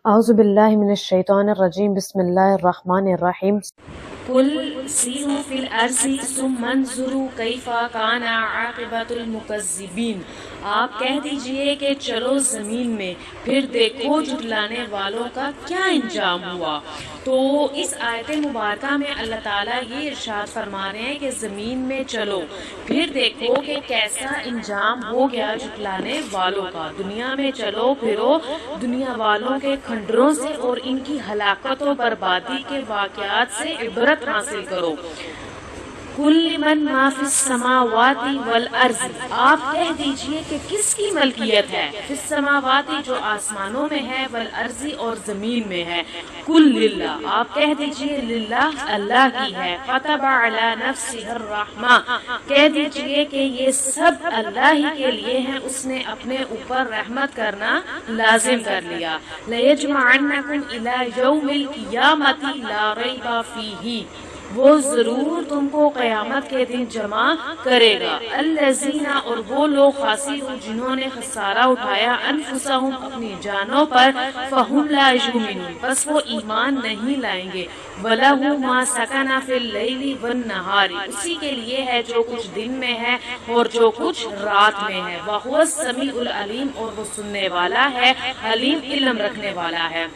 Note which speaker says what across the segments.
Speaker 1: اعوذ باللہ من الشیطان الرجیم بسم اللہ الرحمن الرحیم
Speaker 2: قل سیروا فی الارض ثم انظروا کیف کان عاقبۃ المکذبین، آپ کہہ دیجئے کہ چلو زمین میں پھر دیکھو جھٹلانے والوں کا کیا انجام ہوا۔ تو اس آیت مبارکہ میں اللہ تعالیٰ یہ ارشاد فرما رہے ہیں کہ زمین میں چلو پھر دیکھو کہ کیسا انجام ہو گیا جھٹلانے والوں کا۔ دنیا میں چلو پھرو دنیا والوں کے کھنڈروں سے اور ان کی ہلاکت و بربادی کے واقعات سے عبرت حاصل کرو۔ قل لمن ما فی السماوات والارض، آپ کہہ دیجئے کہ کس کی ملکیت ہے، فی السماوات جو آسمانوں میں ہے، والارض اور زمین میں ہے۔ قل للہ، آپ کہہ دیجئے للہ اللہ کی ہے، كتب علی نفسہ الرحمہ، کہہ دیجئے کہ یہ سب اللہ ہی کے لیے ہیں، اس نے اپنے اوپر رحمت کرنا لازم کر لیا۔ لَيَجْمَعَنَّكُمْ إِلَى يَوْمِ الْقِيَامَةِ لَا رَيْبَ فِيهِ، وہ ضرور تم کو قیامت کے دن جمع کرے گا۔ الذین، اور وہ لوگ خاسروا جنہوں نے خسارہ اٹھایا، انفسہم اپنی جانوں پر، فہم لا یؤمنون بس وہ ایمان نہیں لائیں گے۔ وَلَهُ مَا سَكَنَ فِي اللَّيْلِ وَالنَّهَارِ، اسی کے لیے ہے جو کچھ دن میں ہے اور جو کچھ رات میں ہے۔ وَهُوَ السَّمِيعُ الْعَلِيمُ، اور وہ سننے والا ہے، علیم علم رکھنے والا ہے۔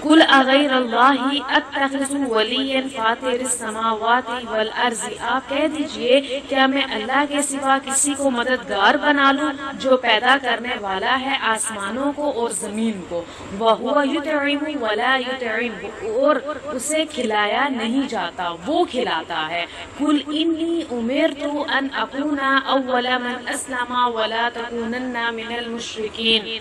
Speaker 2: قل اغیر اللہ اتخذ ولیا فاطر السماوات والارض، آپ کہہ دیجئے کیا میں اللہ کے سوا کسی کو مددگار بنا لوں جو پیدا کرنے والا ہے آسمانوں کو اور زمین کو۔ وَهُوَ يُطْعِمُ وَلَا يُطْعِمُ، اور اسے کھلایا نہیں جاتا وہ کھلاتا ہے۔ قل انی امرت ان اکون اول من اسلم ولا تکونن من المشرکین،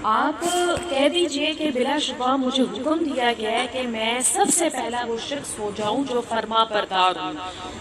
Speaker 2: آپ کہہ دیجئے کہ بلا شبہ مجھے حکم دیا گیا ہے کہ میں سب سے پہلا وہ شخص ہو جاؤں جو فرما بردار ہوں،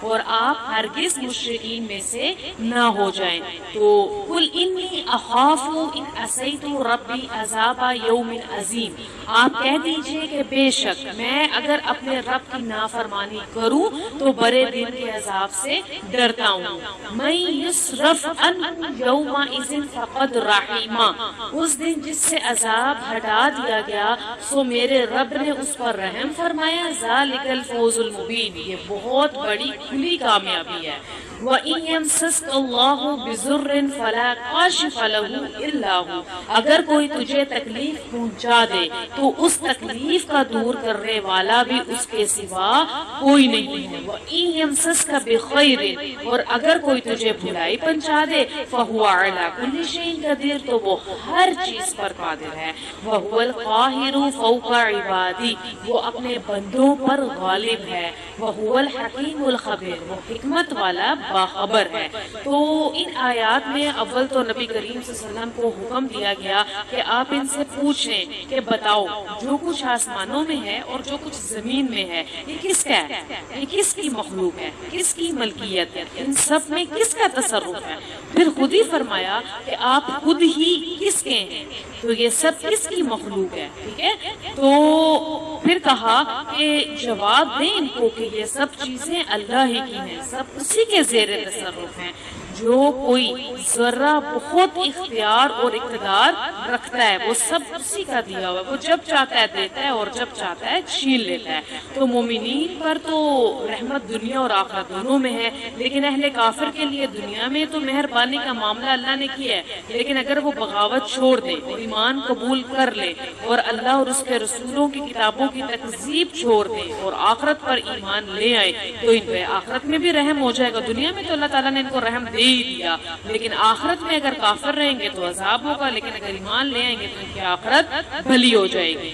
Speaker 2: اور آپ ہرگز مشرکین میں سے نہ ہو جائیں۔ تو قل انی اخاف ان عصیت ربی عذاب یوم عظیم، آپ کہہ دیجئے کہ بے شک میں اگر اپنے رب کی نافرمانی کروں تو بڑے دن کے عذاب سے ڈرتا ہوں۔ من یصرف عنہ یومئذ فقد رحمہ، اس دن جس سے عذاب ہٹا دیا گیا سو میرے رب نے اس پر رحم فرمایا۔ ذالک الفوز المبین، یہ بہت بڑی کھلی کامیابی ہے۔ وَإِن يَمْسَسْكَ اللَّهُ بِضُرٍّ فَلَا كَاشِفَ لَهُ إِلَّا هُوَ، اگر کوئی تجھے تکلیف پہنچا دے تو اس تکلیف کا دور کرنے والا بھی اس کے سوا کوئی نہیں ہے۔ وَإِن يَمْسَسْكَ بِخَيْرٍ، اور اگر کوئی تجھے بھلائی پہنچا دے فَهُوَ عَلَى كُلِّ شَيْءٍ قَدِيرٌ، تو وہ ہر چیز پر قادر ہے۔ وَهُوَ الْقَاهِرُ فَوْقَ عِبَادِهِ، وہ اپنے بندوں پر غالب ہے۔ وَهُوَ الْحَكِيمُ الْخَبِيرُ، وہ حکمت والا باخبر ہے۔ تو ان آیات میں اول تو نبی کریم صلی اللہ علیہ وسلم کو حکم دیا گیا کہ آپ ان سے پوچھیں کہ بتاؤ جو کچھ آسمانوں میں ہے اور جو کچھ زمین میں ہے یہ کس کا ہے، یہ کس کی مخلوق ہے، کس کی ملکیت ہے، ان سب میں کس کا تصرف ہے۔ پھر خود ہی فرمایا کہ آپ خود ہی کس کے ہیں، تو یہ سب کس کی مخلوق ہے، ٹھیک ہے۔ تو پھر کہا کہ جواب دیں ان کو کہ یہ سب چیزیں اللہ ہی کی ہیں، سب اسی کے زیر تصرف ہیں۔ جو کوئی ذرہ بہت اختیار اور اقتدار رکھتا ہے وہ سب اسی کا دیا ہوا ہے، وہ جب چاہتا ہے دیتا ہے اور جب چاہتا ہے چھین لیتا ہے۔ تو مومنین پر تو رحمت دنیا اور آخرت دونوں میں ہے، لیکن اہل کافر کے لیے دنیا میں تو مہربانی کا معاملہ اللہ نے کیا ہے، لیکن اگر وہ بغاوت چھوڑ دے اور ایمان قبول کر لے اور اللہ اور اس کے رسولوں کی کتابوں کی تکذیب چھوڑ دے اور آخرت پر ایمان لے آئے تو ان پہ آخرت میں بھی رحم ہو جائے گا۔ دنیا میں تو اللہ تعالیٰ نے ان کو رحم دے ہی دیا، لیکن آخرت میں اگر کافر رہیں گے تو عذاب ہوگا، لیکن اگر ایمان لے آئیں گے تو ان کی آخرت بھلی ہو جائے گی۔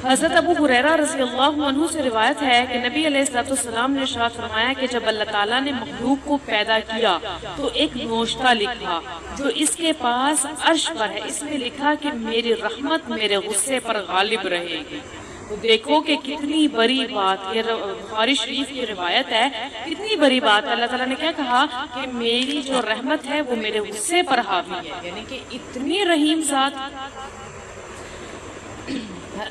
Speaker 2: حضرت ابو ہریرہ رضی اللہ عنہ سے روایت ہے کہ نبی علیہ السلام نے ارشاد فرمایا کہ جب اللہ تعالیٰ نے مخلوق کو پیدا کیا تو ایک نوشتہ لکھا جو اس کے پاس عرش پر ہے، اس میں لکھا کہ میری رحمت میرے غصے پر غالب رہے گی۔ تو دیکھو کہ کتنی بڑی بات، یہ بخاری شریف کی روایت ہے، کتنی بڑی بات ہے۔ اللہ تعالیٰ نے کیا کہا کہ میری جو رحمت ہے وہ میرے غصے پر حاوی ہے، یعنی کہ اتنی رحیم ذات۔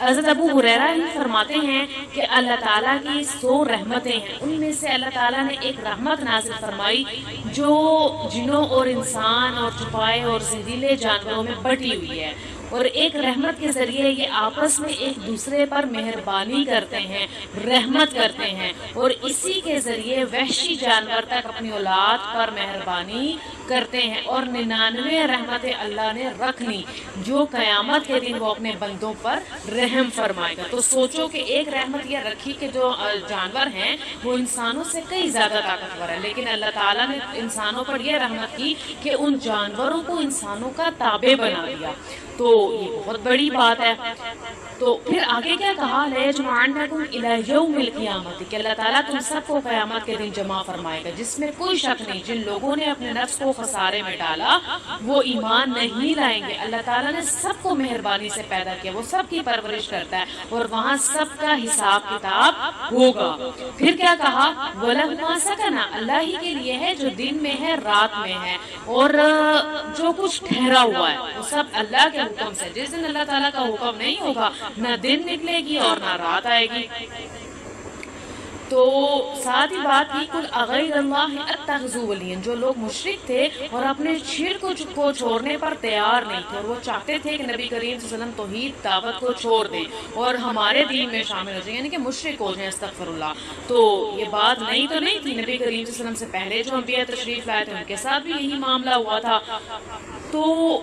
Speaker 2: حضرت ابو ہریرہ ہی فرماتے ہیں کہ اللہ تعالیٰ کی 100 رحمتیں ہیں، ان میں سے اللہ تعالیٰ نے ایک رحمت نازل فرمائی جو جنوں اور انسان اور چوپائے اور زہریلے جانوروں میں بٹی ہوئی ہے، اور ایک رحمت کے ذریعے یہ آپس میں ایک دوسرے پر مہربانی کرتے ہیں، رحمت کرتے ہیں، اور اسی کے ذریعے وحشی جانور تک اپنی اولاد پر مہربانی کرتے ہیں، اور 99 رحمتیں اللہ نے رکھ لی جو قیامت کے دن وہ اپنے بندوں پر رحم فرمائے گا۔ تو سوچو کہ ایک رحمت یہ رکھی کہ جو جانور ہیں وہ انسانوں سے کئی زیادہ طاقتور ہے، لیکن اللہ تعالیٰ نے انسانوں پر یہ رحمت کی کہ ان جانوروں کو انسانوں کا تابع بنا دیا، تو یہ بہت بڑی بات ہے۔ تو پھر آگے کیا کہا، لَيَجْمَعَنَّكُمْ إِلَى يَوْمِ الْقِيَامَةِ، کہ اللہ تعالیٰ تم سب کو قیامت کے دن جمع فرمائے گا، جس میں کوئی شک نہیں جن لوگوں نے اپنے نفس کو خسارے میں ڈالا وہ ایمان نہیں لائیں گے۔ اللہ تعالیٰ نے سب کو مہربانی سے پیدا کیا، وہ سب کی پرورش کرتا ہے، اور وہاں سب کا حساب کتاب ہوگا۔ پھر کیا کہا، وَلَهُ مَا سَكَنَ، اللہ ہی کے لیے ہے جو دن میں ہے رات میں ہے، اور جو کچھ ٹھہرا ہوا ہے وہ سب اللہ کے حکم سے۔ جس دن اللہ تعالیٰ کا حکم نہیں ہوگا نہ دن نکلے گی اور نہ رات آئے گی۔ تو ساتھ ہی بات کی، کل اغیر اللہ اتخذوا ولیا، جو لوگ مشرک تھے اور اپنے شرک کو چھوڑنے پر تیار نہیں تھے، اور وہ چاہتے تھے کہ نبی کریم صلی اللہ علیہ وسلم توحید دعوت کو چھوڑ دیں اور ہمارے دین میں شامل ہو جائیں، یعنی کہ مشرک ہو جائیں، استغفر اللہ۔ تو یہ بات نہیں تو نہیں تھی، نبی کریم صلی اللہ علیہ وسلم سے پہلے جو انبیاء تشریف لائے تھے ان کے ساتھ بھی یہی معاملہ ہوا تھا۔ تو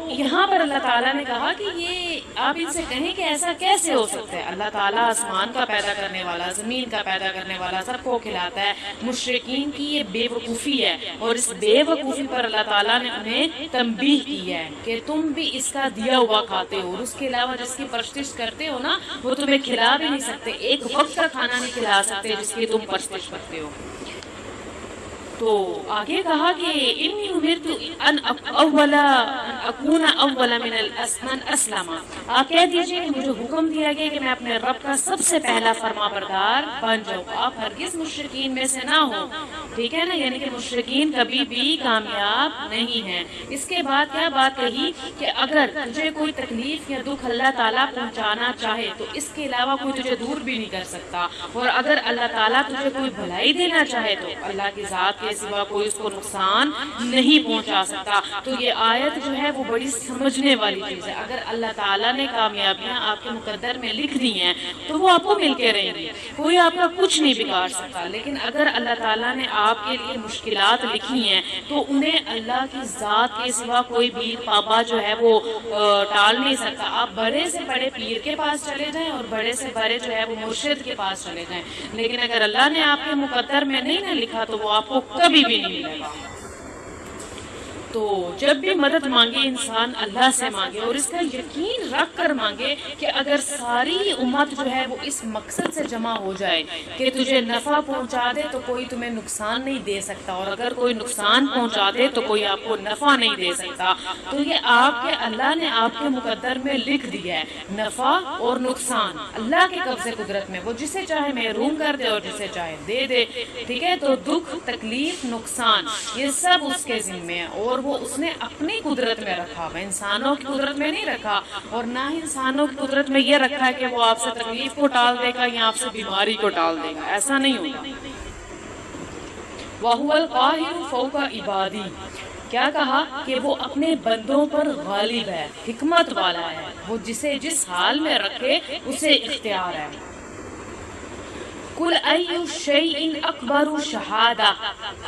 Speaker 2: یہاں پر اللہ تعالیٰ نے کہا کہ یہ آپ ان سے کہیں کہ ایسا کیسے ہو سکتا ہے، اللہ تعالیٰ آسمان کا پیدا کرنے والا، زمین کا پیدا کرنے والا، سب کو کھلاتا ہے۔ مشرکین کی یہ بے وقوفی ہے، اور اس بے وقوفی پر اللہ تعالیٰ نے انہیں تنبیہ کی ہے کہ تم بھی اس کا دیا ہوا کھاتے ہو، اور اس کے علاوہ جس کی پرستش کرتے ہو نا وہ تمہیں کھلا بھی نہیں سکتے، ایک وقت کا کھانا نہیں کھلا سکتے جس کی تم پرستش کرتے ہو۔ تو آگے کہا کہ انی امرت ان اکون اول من اسلم، آپ کہہ دیجئے کہ مجھے حکم دیا گیا کہ میں اپنے رب کا سب سے پہلا فرما بردار بن جاؤں، آپ ہرگز مشرکین میں سے نہ ہو، ٹھیک ہے نا، یعنی کہ مشرکین کبھی بھی کامیاب نہیں ہیں۔ اس کے بعد کیا بات کہی کہ اگر تجھے کوئی تکلیف یا دکھ اللہ تعالیٰ پہنچانا چاہے تو اس کے علاوہ کوئی تجھے دور بھی نہیں کر سکتا، اور اگر اللہ تعالیٰ تجھے کوئی بھلائی دینا چاہے تو اللہ کی ذات کے سوا کوئی اس کو نقصان نہیں پہنچا سکتا۔ تو یہ آیت جو ہے وہ بڑی سمجھنے والی چیز ہے، اگر اللہ تعالیٰ نے کامیابیاں آپ کے مقدر میں لکھ دی ہیں تو وہ آپ کو مل کے رہیں گی، کوئی آپ کا کچھ نہیں بگاڑ سکتا، لیکن اگر اللہ تعالیٰ نے آپ کے لیے مشکلات لکھی ہیں تو انہیں اللہ کی ذات کے سوا کوئی بھی بابا جو ہے وہ ٹال نہیں سکتا۔ آپ بڑے سے بڑے پیر کے پاس چلے جائیں اور بڑے سے بڑے جو ہے وہ مرشد کے پاس چلے جائیں، لیکن اگر اللہ نے آپ کے مقدر میں نہیں نہ لکھا تو وہ آپ کو کبھی بھی نہیں ملے گا۔ تو جب بھی مدد مانگے انسان اللہ سے مانگے، اور اس کا یقین رکھ کر مانگے کہ اگر ساری امت جو ہے وہ اس مقصد سے جمع ہو جائے کہ تجھے نفع پہنچا دے تو کوئی تمہیں نقصان نہیں دے سکتا، اور اگر کوئی نقصان پہنچا دے تو کوئی آپ کو نفع نہیں دے سکتا، تو یہ آپ کے اللہ نے آپ کے مقدر میں لکھ دیا ہے، نفع اور نقصان اللہ کے قبضے قدرت میں، وہ جسے چاہے محروم کر دے اور جسے چاہے دے دے، ٹھیک ہے۔ تو دکھ، تکلیف، نقصان یہ سب اس کے ذمے ہے، اور وہ اس نے اپنی قدرت میں رکھا ہوا، انسانوں کی قدرت میں نہیں رکھا، اور نہ ہی انسانوں کی قدرت میں یہ رکھا ہے کہ وہ آپ سے تکلیف کو ٹال دے گا یا آپ سے بیماری کو ٹال دے گا، ایسا نہیں ہوگا۔ وَهُوَ الْقَاهِرُ فَوْقَ عِبَادِهِ، کیا کہا کہ وہ اپنے بندوں پر غالب ہے، حکمت والا ہے، وہ جسے جس حال میں رکھے اسے اختیار ہے۔ کل ایُّ شیء اکبر شہادہ،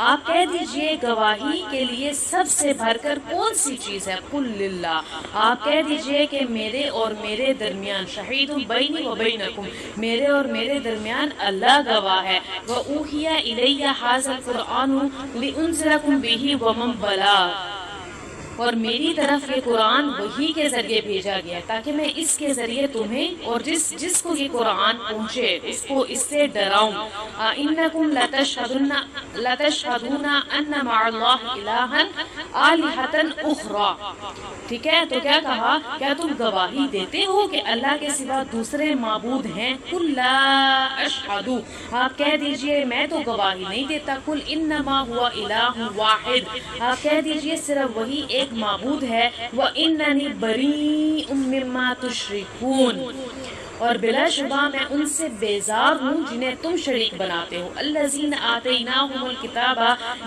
Speaker 2: آپ کہہ دیجئے گواہی کے لیے سب سے بڑھ کر کون سی چیز ہے، قل للہ، آپ کہہ دیجئے کہ میرے اور میرے درمیان، شہید بینی و بینکم، میرے اور میرے درمیان اللہ گواہ ہے، وَأُوحِیَ إِلَیَّ هَٰذَا الْقُرْآنُ لِأُنذِرَکُم بِهِ وَمَن بَلَغَ، اور میری طرف یہ قرآن وحی کے ذریعے بھیجا گیا ہے تاکہ میں اس کے ذریعے تمہیں اور جس کو یہ قرآن پہنچے اس کو اس سے ڈراؤں۔ اِنَّکُمْ لَتَشْهَدُونَ أَنَّ مَعَ اللَّهِ إِلَٰهًا آلِهَةً أُخْرَىٰ، ٹھیک ہے۔ تو کیا کہا، کیا تم گواہی دیتے ہو کہ اللہ کے سوا دوسرے معبود ہیں؟ قُل لَا أَشْهَدُ، آپ کہہ دیجئے میں تو گواہی نہیں دیتا، قُلْ إِنَّمَا هُوَ إِلَٰهٌ وَاحِدٌ، آپ کہہ دیجئے صرف وہی ایک معبود ہے، وَإِنَّنِي بَرِيءٌ مِّمَّا تُشْرِكُونَ، اور بلا شبہ میں ان سے بیزار ہوں جنہیں تم شریک بناتے ہو. الذین آتیناہم الکتاب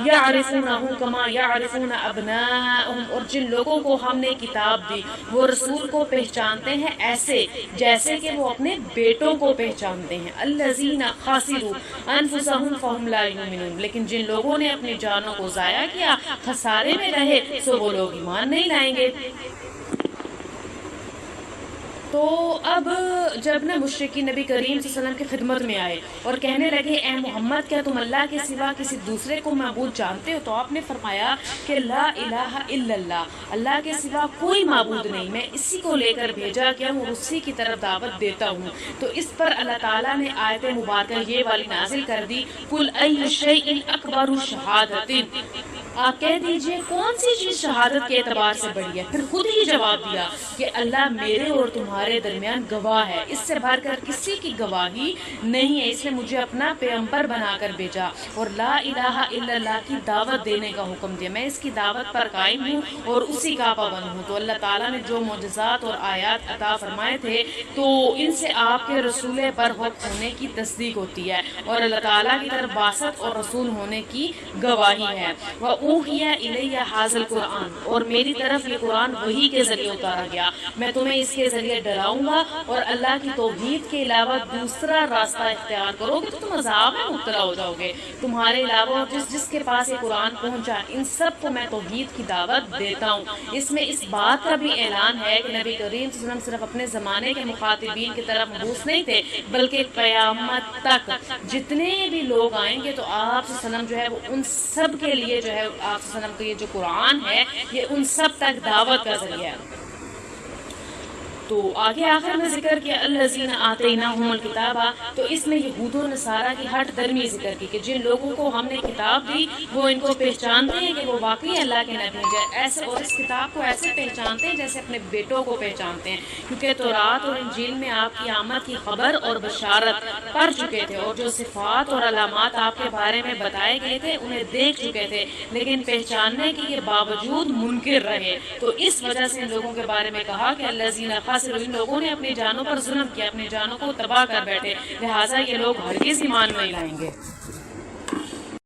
Speaker 2: یعرفونہ کما یعرفون ابناءہم، اور جن لوگوں کو ہم نے کتاب دی وہ رسول کو پہچانتے ہیں ایسے جیسے کہ وہ اپنے بیٹوں کو پہچانتے ہیں. الذین خسروا انفسہم فہم لا یؤمنون، لیکن جن لوگوں نے اپنی جانوں کو ضائع کیا خسارے میں رہے سو وہ لوگ ایمان نہیں لائیں گے. تو اب جب نا مشرکین نبی کریم صلی اللہ علیہ وسلم کی خدمت میں آئے اور کہنے لگے اے محمد کیا تم اللہ کے سوا کسی دوسرے کو معبود جانتے ہو؟ تو آپ نے فرمایا کہ لا الہ الا اللہ، اللہ کے سوا کوئی معبود نہیں، میں اسی کو لے کر بھیجا گیا ہوں اور اسی کی طرف دعوت دیتا ہوں. تو اس پر اللہ تعالیٰ نے آیت مبارکہ یہ والی نازل کر دی، قل ای شیء اکبر شہادۃ، آپ کہہ دیجئے کون سی چیز شہادت کے اعتبار سے بڑی ہے؟ پھر خود ہی جواب دیا کہ اللہ میرے اور تمہارے درمیان گواہ ہے، اس سے بڑھ کر کسی کی گواہی نہیں ہے، اس نے مجھے اپنا پیغمبر بنا کر بھیجا اور لا الہ الا اللہ کی دعوت دینے کا حکم دیا، میں اس کی دعوت پر قائم ہوں اور اسی کا پابند ہوں. تو اللہ تعالیٰ نے جو معجزات اور آیات عطا فرمائے تھے تو ان سے آپ کے رسول پر وقت ہونے کی تصدیق ہوتی ہے اور اللہ تعالیٰ کی طرف باسط اور رسول ہونے کی گواہی ہے. اوحی الی ھذا القرآن، اور میری طرف یہ قرآن وحی کے ذریعے اتارا گیا، میں تمہیں اس کے ذریعے ڈراؤں گا اور اللہ کی توحید کے علاوہ دوسرا راستہ اختیار کرو گے تو تم عذاب میں مبتلا ہو جاؤ گے. تمہارے علاوہ جس کے پاس یہ قرآن پہنچا ان سب کو میں توحید کی دعوت دیتا ہوں. اس میں اس بات کا بھی اعلان ہے کہ نبی کریم صلی اللہ علیہ وسلم صرف اپنے زمانے کے مخاطبین کی طرف مبعوث نہیں تھے بلکہ قیامت تک جتنے بھی لوگ آئیں گے تو آپ صلی اللہ علیہ وسلم جو ہے وہ ان سب کے لیے جو ہے آپ صلی اللہ علیہ وسلم کا یہ جو قرآن ہے یہ ان سب تک دعوت کا ذریعہ ہے. تو آگے آخر میں ذکر کیا الذین آتیناہم الکتاب، تو اس میں یہود و نصارہ کی ہٹ درمی ذکر کی کہ جن لوگوں کو ہم نے کتاب دی وہ ان کو پہچانتے ہیں کہ وہ واقعی اللہ کے نبی ہیں ایسے، اور اس کتاب کو ایسے پہچانتے ہیں جیسے اپنے بیٹوں کو پہچانتے ہیں، کیونکہ تورات اور انجیل میں آپ کی آمد کی خبر اور بشارت پڑھ چکے تھے اور جو صفات اور علامات آپ کے بارے میں بتائے گئے تھے انہیں دیکھ چکے تھے، لیکن پہچاننے کے باوجود منکر رہے. تو اس وجہ سے ان لوگوں کے بارے میں کہا کہ الذین خسروا، ان لوگوں نے اپنی جانوں پر ظلم کیا، اپنی جانوں کو تباہ کر بیٹھے، لہٰذا یہ لوگ ہرگز ایمان نہیں لائیں گے.